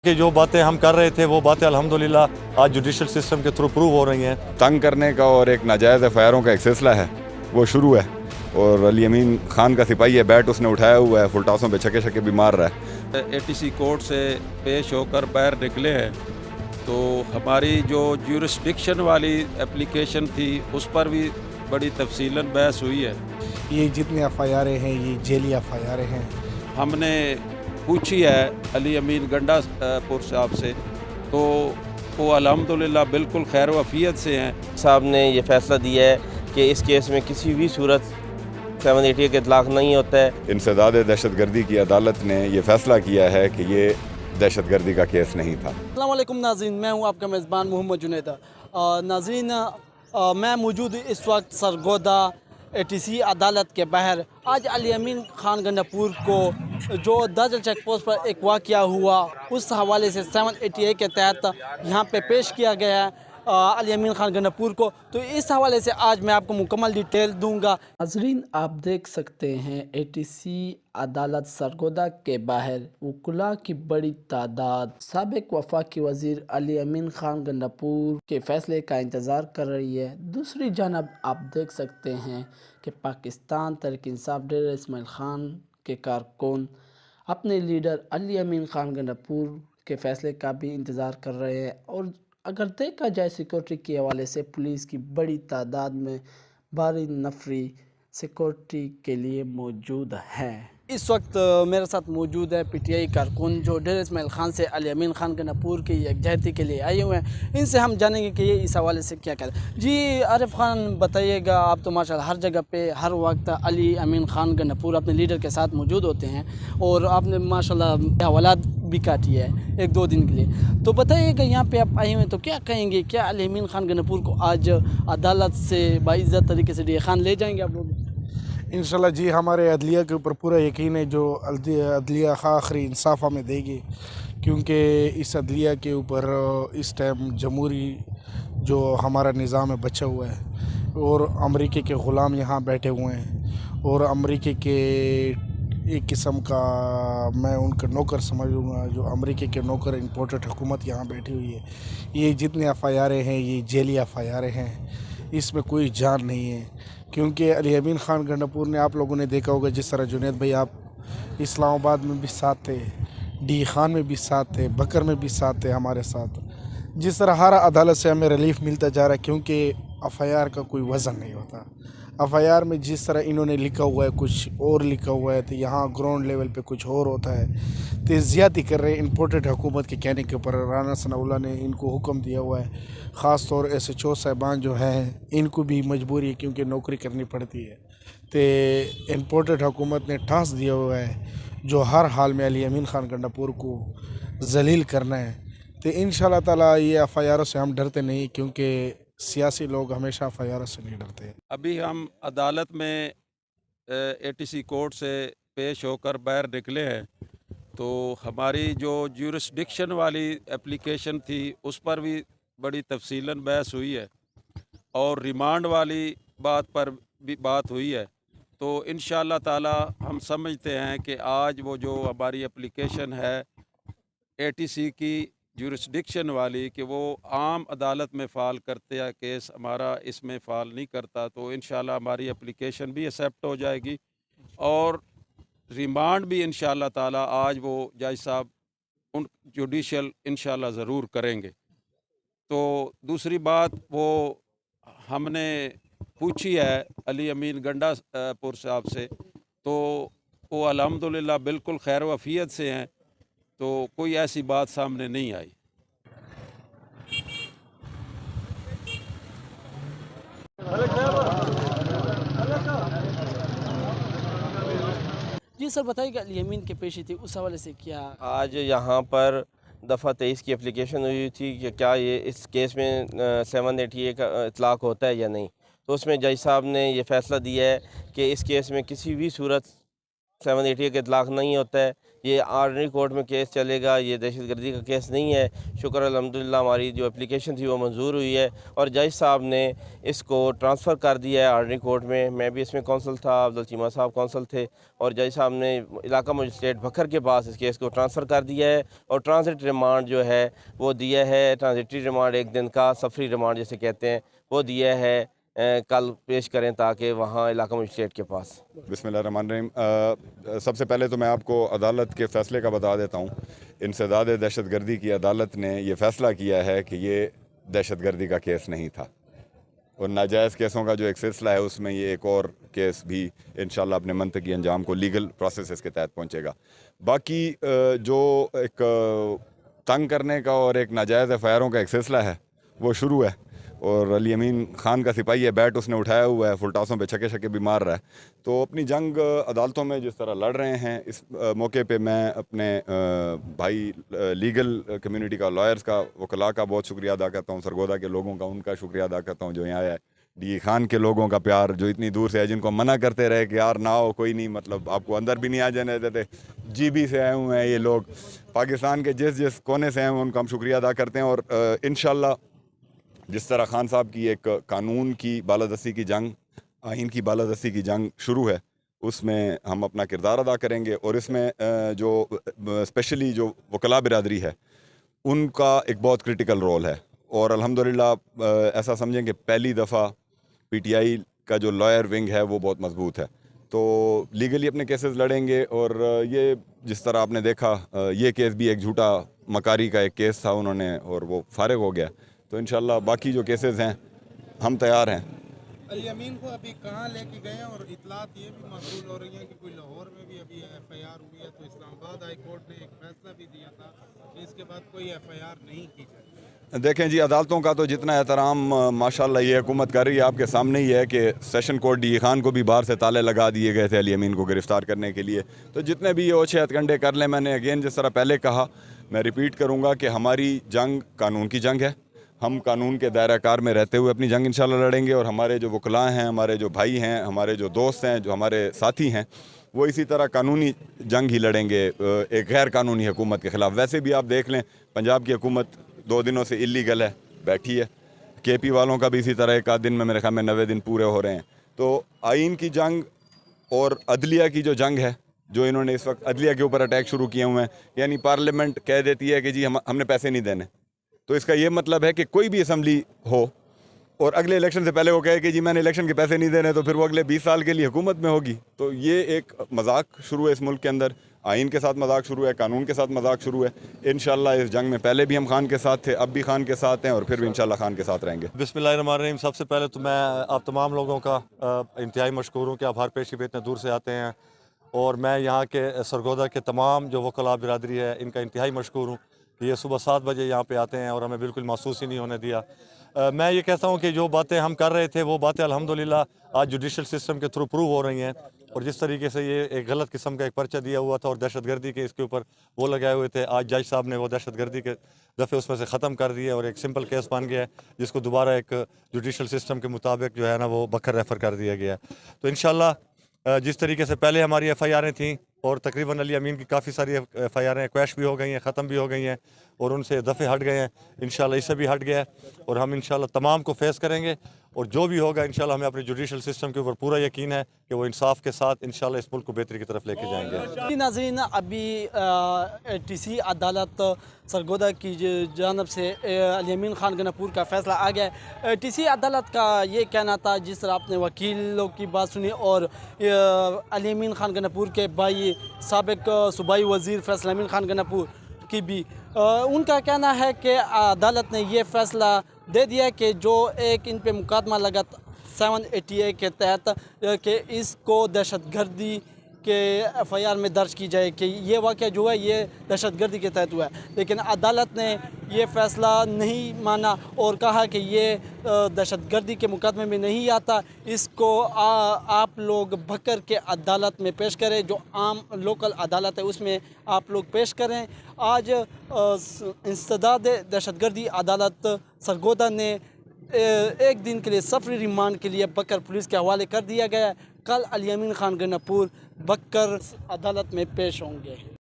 कि जो बातें हम कर रहे थे वो बातें अल्हम्दुलिल्लाह आज जुडिशल सिस्टम के थ्रू प्रूव हो रही हैं। तंग करने का और एक नाजायज़ एफआईआरों का एक सिलसिला है वो शुरू है और अली अमीन खान का सिपाही है, बैट उसने उठाया हुआ है, फुलटासों पे छक्के छक्के भी मार रहा है। एटीसी कोर्ट से पेश होकर बाहर निकले हैं तो हमारी जो ज्यूरिस्डिक्शन वाली एप्लीकेशन थी उस पर भी बड़ी तफसीलन बहस हुई है। ये जितने एफआईआरें हैं ये जेली एफआईआरें हैं। हमने पूछी है अली अमीन गंडापुर साहब से तो वो अल्हम्दुलिल्लाह बिल्कुल खैर वफ़ियत से हैं। साहब ने ये फ़ैसला दिया है कि इस केस में किसी भी सूरत 780 का इतलाक़ नहीं होता है। इंसदाद दहशतगर्दी की अदालत ने यह फ़ैसला किया है कि ये दहशतगर्दी का केस नहीं था। अस्सलाम वालेकुम नाज़रीन, मैं हूं आपका मेज़बान मोहम्मद जुनैद। नाज़रीन, मैं मौजूद इस वक्त सरगोदा एटीसी अदालत के बाहर। आज अली अमीन खान गंडापुर को जो दादल चेक पोस्ट पर एक वाक़या हुआ उस हवाले से 780 के तहत यहाँ पे पेश किया गया है अली अमीन खान गंडापुर को। तो इस हवाले से आज मैं आपको मुकम्मल डिटेल दूंगा। नाज़रीन, आप देख सकते हैं एटीसी अदालत सरगोदा के बाहर वकुला की बड़ी तादाद साबिक वफाकी वज़ीर अली अमीन खान गंडापुर के फ़ैसले का इंतज़ार कर रही है। दूसरी जानब आप देख सकते हैं कि पाकिस्तान तहरीक इंसाफ डेरा इस्माइल खान के कारकुन अपने लीडर अली अमीन खान गंडापुर के फ़ैसले का भी इंतज़ार कर रहे हैं। और अगर देखा जाए सिक्योरिटी के हवाले से पुलिस की बड़ी तादाद में भारी नफरी सिक्योरिटी के लिए मौजूद है। इस वक्त मेरे साथ मौजूद है पीटीआई कारकुन जो डेरा इस्माइल खान से अली अमीन खान गंडापुर की यकजहती के लिए आए हुए हैं। इनसे हम जानेंगे कि ये इस हवाले से क्या कहते हैं। जी आरिफ खान, बताइएगा, आप तो माशाल्लाह हर जगह पे हर वक्त अली अमीन खान गंडापुर अपने लीडर के साथ मौजूद होते हैं और आपने माशाल्लाह हवालात भी काटी है 1-2 दिन के लिए। तो बताइएगा यहाँ पे आप आए हुए हैं तो क्या कहेंगे, क्या अली अमीन खान गंडापुर को आज अदालत से बाइज़्ज़त तरीके से डीए खान ले जाएंगे आप लोग? इंशाल्लाह जी, हमारे अदलिया के ऊपर पूरा यकीन है जो अदलिया आखिरी इंसाफ हमें देगी, क्योंकि इस अदलिया के ऊपर इस टाइम जमहूरी जो हमारा निज़ाम है बचा हुआ है और अमरीकी के ग़ुलाम यहाँ बैठे हुए हैं और अमरीकी के एक किस्म का मैं उनका नौकर समझूंगा, जो अमरीकी के नौकर इम्पोर्टेड हुकूमत यहाँ बैठी हुई है। ये जितने एफआईआरें हैं ये जेली एफआईआरें हैं, इसमें कोई जान नहीं है। क्योंकि अली अमीन खान गंडापुर ने, आप लोगों ने देखा होगा, जिस तरह जुनैद भाई आप इस्लामाबाद में भी साथ थे, डी खान में भी साथ थे, बकर में भी साथ थे हमारे साथ, जिस तरह हर अदालत से हमें रिलीफ मिलता जा रहा है, क्योंकि एफआईआर का कोई वज़न नहीं होता। एफआईआर में जिस तरह इन्होंने लिखा हुआ है कुछ और लिखा हुआ है, तो यहाँ ग्राउंड लेवल पे कुछ और होता है। तो ज़्यादती कर रहे हैं इम्पोर्टेड हुकूमत के कहने के ऊपर। राना सनाउल्लाह ने इनको हुक्म दिया हुआ है, ख़ास तौर SHO साहिबान जो हैं इनको भी मजबूरी है क्योंकि नौकरी करनी पड़ती है। तो इम्पोर्टेड हुकूमत ने टास दिया हुआ है जो हर हाल में अली अमीन खान गंडापुर को जलील करना है। तो इंशाल्लाह ताला ये एफआईआर से हम डरते नहीं, क्योंकि सियासी लोग हमेशा एफआईआर से नहीं डरते। अभी हम अदालत में एटीसी कोर्ट से पेश होकर बाहर निकले हैं तो हमारी जो ज्यूरिस्डिक्शन वाली एप्लीकेशन थी उस पर भी बड़ी तफसीलन बहस हुई है और रिमांड वाली बात पर भी बात हुई है। तो इंशाअल्लाह ताला हम समझते हैं कि आज वो जो हमारी एप्लीकेशन है एटीसी की ज्यूरिस्डिक्शन वाली कि वो आम अदालत में फ़ाल करते हैं केस, हमारा इसमें फ़ाल नहीं करता, तो इंशाअल्लाह हमारी एप्लीकेशन भी एक्सेप्ट हो जाएगी और रिमांड भी इंशाअल्लाह ताला आज वो जज साहब उन जुडिशल इंशाअल्लाह ज़रूर करेंगे। तो दूसरी बात वो हमने पूछी है अली अमीन गंडापुर साहब से तो वो अल्हम्दुलिल्लाह बिल्कुल खैर वफ़ियत से हैं, तो कोई ऐसी बात सामने नहीं आई। जी सर, बताइएगा अली अमीन की पेशी थी उस हवाले से क्या आज यहाँ पर दफ़ा 23 की एप्लीकेशन हुई थी कि क्या ये इस केस में 780 का इतलाक़ होता है या नहीं। तो उसमें जज साहब ने ये फ़ैसला दिया है कि इस केस में किसी भी सूरत 780 का इतलाक़ नहीं होता है। ये आर्डनरी कोर्ट में केस चलेगा, ये दहशतगर्दी का केस नहीं है। शुक्र अल्हम्दुलिल्लाह हमारी जो एप्लीकेशन थी वो मंजूर हुई है और जज साहब ने इसको ट्रांसफ़र कर दिया है आर्डनरी कोर्ट में। मैं भी इसमें कौंसल था, अब्दुल चीमा साहब कौंसल थे और जज साहब ने इलाका मजिस्ट्रेट बकर के पास इस केस को ट्रांसफ़र कर दिया है और ट्रांजिट रिमांड जो है वो दिया है। ट्रांजिटरी रिमांड 1 दिन का, सफरी रिमांड जिसे कहते हैं वो दिया है, कल पेश करें ताकि वहाँ इलाका मजिस्ट्रेट के पास। बिस्मिल्लाहिर्रहमानिर्रहीम। सबसे पहले तो मैं आपको अदालत के फ़ैसले का बता देता हूँ। इंसदाद दहशतगर्दी की अदालत ने यह फ़ैसला किया है कि ये दहशतगर्दी का केस नहीं था और नाजायज़ केसों का जो एक सिलसिला है उसमें ये एक और केस भी इंशाल्लाह अपने मंतकी अंजाम को लीगल प्रोसेस के तहत पहुँचेगा। बाकी जो एक तंग करने का और एक नाजायज़ एफ़आईआरों का एक सिलसिला है वो शुरू है और अली अमीन ख़ान का सिपाही है, बैट उसने उठाया हुआ है, फुलटासों पे छके छके भी मार रहा है। तो अपनी जंग अदालतों में जिस तरह लड़ रहे हैं, इस मौके पे मैं अपने भाई लीगल कम्युनिटी का, लॉयर्स का, वकला का बहुत शुक्रिया अदा करता हूँ, सरगोदा के लोगों का उनका शुक्रिया अदा करता हूँ जो यहाँ आया है, डी खान के लोगों का प्यार जो इतनी दूर से है, जिनको मना करते रहे कि यार ना हो, कोई नहीं, मतलब आपको अंदर भी नहीं आ जाने देते। GB से आए हुए हैं ये लोग, पाकिस्तान के जिस जिस कोने से आए हुए उनका हम शुक्रिया अदा करते हैं। और इंशाल्लाह जिस तरह खान साहब की एक कानून की बालादस्ती की जंग, आइन की बालादस्ती की जंग शुरू है, उसमें हम अपना किरदार अदा करेंगे। और इसमें जो स्पेशली जो वकला बिरादरी है उनका एक बहुत क्रिटिकल रोल है और अल्हम्दुलिल्लाह ऐसा समझें कि पहली दफ़ा PTI का जो लॉयर विंग है वो बहुत मजबूत है। तो लीगली अपने केसेस लड़ेंगे और ये जिस तरह आपने देखा ये केस भी एक झूठा मकारी का एक केस था उन्होंने और वो फारिग हो गया। तो इंशाल्लाह बाकी जो केसेस हैं हम तैयार हैं। अली अमीन को अभी कहाँ लेके गए और इतलात ये भी मौसूल हो रही है कि कोई लाहौर में भी अभी FIR हुई है, तो इस्लामाबाद हाई कोर्ट ने एक फैसला भी दिया था कि इसके बाद कोई FIR नहीं की जाए। देखें जी, अदालतों का तो जितना एहतराम माशाल्लाह ये हुकूमत कर रही है, आपके सामने ही है कि सेशन कोर्ट डी खान को भी बाहर से ताले लगा दिए गए थे अली अमीन को गिरफ़्तार करने के लिए। तो जितने भी ये ओछे हथकंडे कर लें, मैंने अगेन जिस तरह पहले कहा, मैं रिपीट करूँगा कि हमारी जंग कानून की जंग है। हम कानून के दायरा कार में रहते हुए अपनी जंग इंशाल्लाह लड़ेंगे और हमारे जो वकला हैं, हमारे जो भाई हैं, हमारे जो दोस्त हैं, जो हमारे साथी हैं, वो इसी तरह कानूनी जंग ही लड़ेंगे एक गैर कानूनी हुकूमत के ख़िलाफ़। वैसे भी आप देख लें, पंजाब की हुकूमत 2 दिनों से इलीगल है, बैठी है। KP वालों का भी इसी तरह एक आध दिन में मेरे ख्याल में 90 दिन पूरे हो रहे हैं। तो आइन की जंग और अदलिया की जो जंग है, जो इन्होंने इस वक्त अदलिया के ऊपर अटैक शुरू किए हुए हैं, यानी पार्लियामेंट कह देती है कि जी हमने पैसे नहीं देने, तो इसका ये मतलब है कि कोई भी असम्बली हो और अगले इलेक्शन से पहले वो कहे कि जी मैंने इलेक्शन के पैसे नहीं देने, तो फिर वो अगले 20 साल के लिए हुकूमत में होगी। तो ये एक मजाक शुरू है इस मुल्क के अंदर, आइन के साथ मजाक शुरू है, कानून के साथ मजाक शुरू है। इंशाल्लाह इस जंग में पहले भी हम खान के साथ थे, अब भी खान के साथ हैं और फिर भी इंशाल्लाह खान के साथ रहेंगे। बिस्मिल्लाहिर्रहमानिर्रहीम। सबसे पहले तो मैं आप तमाम लोगों का इंतहाई मशकूर हूँ कि आप हर पेशी पे इतने दूर से आते हैं और मैं यहाँ के सरगोदा के तमाम जो वकला बिरादरी है इनका इंतहाई मशकूर हूँ। ये सुबह 7 बजे यहाँ पे आते हैं और हमें बिल्कुल महसूस ही नहीं होने दिया। मैं ये कहता हूँ कि जो बातें हम कर रहे थे वो बातें अल्हम्दुलिल्लाह आज जुडिशल सिस्टम के थ्रू प्रूव हो रही हैं और जिस तरीके से ये एक गलत किस्म का एक पर्चा दिया हुआ था और दहशतगर्दी के इसके ऊपर वो लगाए हुए थे, आज जज साहब ने वो दहशतगर्दी के दफ़े उसमें से ख़त्म कर दिए और एक सिंपल केस बन गया है जिसको दोबारा एक जुडिशल सिस्टम के मुताबिक जो है ना वो बकर रेफ़र कर दिया गया है। तो इंशाल्लाह जिस तरीके से पहले हमारी FIRें थीं और तकरीबन अली अमीन की काफ़ी सारी FIRें क्वैश भी हो गई हैं, ख़त्म भी हो गई हैं और उनसे दफ़े हट गए हैं, इंशाल्लाह इससे भी हट गया है और हम इंशाल्लाह तमाम को फेस करेंगे और जो भी होगा इंशाल्लाह हमें अपने जुडिशल सिस्टम के ऊपर पूरा यकीन है कि वो इंसाफ के साथ इंशाल्लाह इस मुल्क को बेहतरी की तरफ लेके जाएंगे। नाज़रीन, अभी ATC अदालत सरगोदा की जानब से अली अमीन खान गन्नापुर का फ़ैसला आ गया है। ATC अदालत का ये कहना था, जिस तरह आपने वकीलों की बात सुनी और अली अमीन खान गन्नापुर के भाई साबिक सूबाई वज़ीर फैसल अमीन खान गन्नापुर की भी उनका कहना है कि अदालत ने ये फ़ैसला दे दिया कि जो एक इन पे मुकदमा लगा 780A के तहत कि इसको दहशतगर्दी के FIR में दर्ज की जाए कि ये वाक़या जो है ये दहशतगर्दी के तहत हुआ है। लेकिन अदालत ने ये फ़ैसला नहीं माना और कहा कि ये दहशतगर्दी के मुकदमे में नहीं आता, इसको आप लोग बकर के अदालत में पेश करें, जो आम लोकल अदालत है उसमें आप लोग पेश करें। आज इंसदाद दहशतगर्दी अदालत सरगोदा ने 1 दिन के लिए सफरी रिमांड के लिए बकर पुलिस के हवाले कर दिया गया। कल अली अमीन खान गन्नापुर बकर अदालत में पेश होंगे।